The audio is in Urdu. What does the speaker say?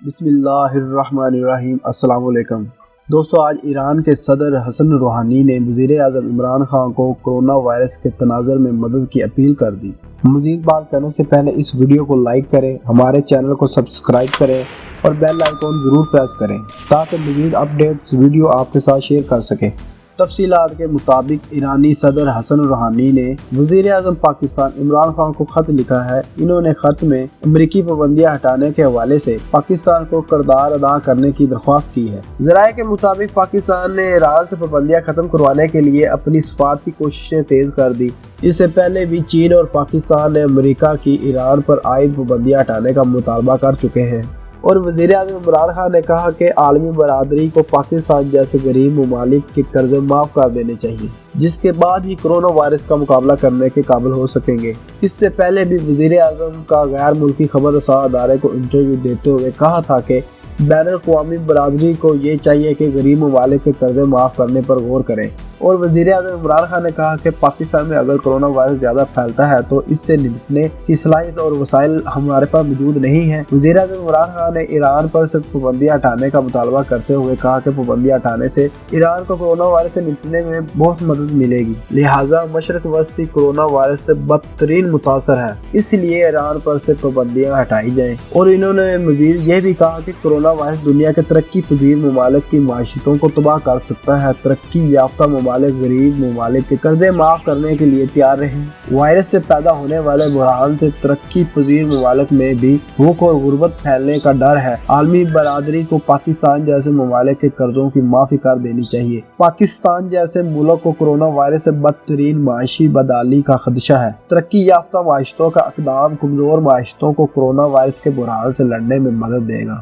بسم اللہ الرحمن الرحیم۔ السلام علیکم دوستو، آج ایران کے صدر حسن روحانی نے وزیر اعظم عمران خان کو کرونا وائرس کے تناظر میں مدد کی اپیل کر دی۔ مزید بات کرنے سے پہلے اس ویڈیو کو لائک کریں، ہمارے چینل کو سبسکرائب کریں اور بیل آئیکن ضرور پریس کریں تاکہ مزید اپڈیٹس ویڈیو آپ کے ساتھ شیئر کر سکیں۔ تفصیلات کے مطابق ایرانی صدر حسن روحانی نے وزیر اعظم پاکستان عمران خان کو خط لکھا ہے۔ انہوں نے خط میں امریکی پابندیاں ہٹانے کے حوالے سے پاکستان کو کردار ادا کرنے کی درخواست کی ہے۔ ذرائع کے مطابق پاکستان نے ایران سے پابندیاں ختم کروانے کے لیے اپنی سفارتی کوششیں تیز کر دی۔ اس سے پہلے بھی چین اور پاکستان نے امریکہ کی ایران پر عائد پابندیاں ہٹانے کا مطالبہ کر چکے ہیں، اور وزیر اعظم عمران خان نے کہا کہ عالمی برادری کو پاکستان جیسے غریب ممالک کے قرضے معاف کر دینے چاہیے، جس کے بعد ہی کرونا وائرس کا مقابلہ کرنے کے قابل ہو سکیں گے۔ اس سے پہلے بھی وزیر اعظم کا غیر ملکی خبر رساں ادارے کو انٹرویو دیتے ہوئے کہا تھا کہ بین الاقوامی برادری کو یہ چاہیے کہ غریب ممالک کے قرضے معاف کرنے پر غور کریں، اور وزیر اعظم عمران خان نے کہا کہ پاکستان میں اگر کرونا وائرس زیادہ پھیلتا ہے تو اس سے نمٹنے کی صلاحیت اور وسائل ہمارے پاس موجود نہیں ہیں۔ وزیر اعظم عمران خان نے ایران پر سے پابندیاں ہٹانے کا مطالبہ کرتے ہوئے کہا کہ پابندیاں ہٹانے سے ایران کو کرونا وائرس سے نمٹنے میں بہت مدد ملے گی، لہٰذا مشرق وسطی کرونا وائرس سے بدترین متاثر ہے، اس لیے ایران پر سے پابندیاں ہٹائی جائیں۔ اور انہوں نے مزید یہ بھی کہا کہ کرونا وائرس دنیا کے ترقی پذیر ممالک کی معیشتوں کو تباہ کر سکتا ہے، ترقی یافتہ ممالک غریب ممالک کے قرضے معاف کرنے کے لیے تیار رہیں۔ وائرس سے پیدا ہونے والے بحران سے ترقی پذیر ممالک میں بھی بھوک اور غربت پھیلنے کا ڈر ہے۔ عالمی برادری کو پاکستان جیسے ممالک کے قرضوں کی معافی کر دینی چاہیے۔ پاکستان جیسے ملک کو کرونا وائرس سے بدترین معاشی بدحالی کا خدشہ ہے۔ ترقی یافتہ معیشتوں کا اقدام کمزور معیشتوں کو کرونا وائرس کے بحران سے لڑنے میں مدد دے گا۔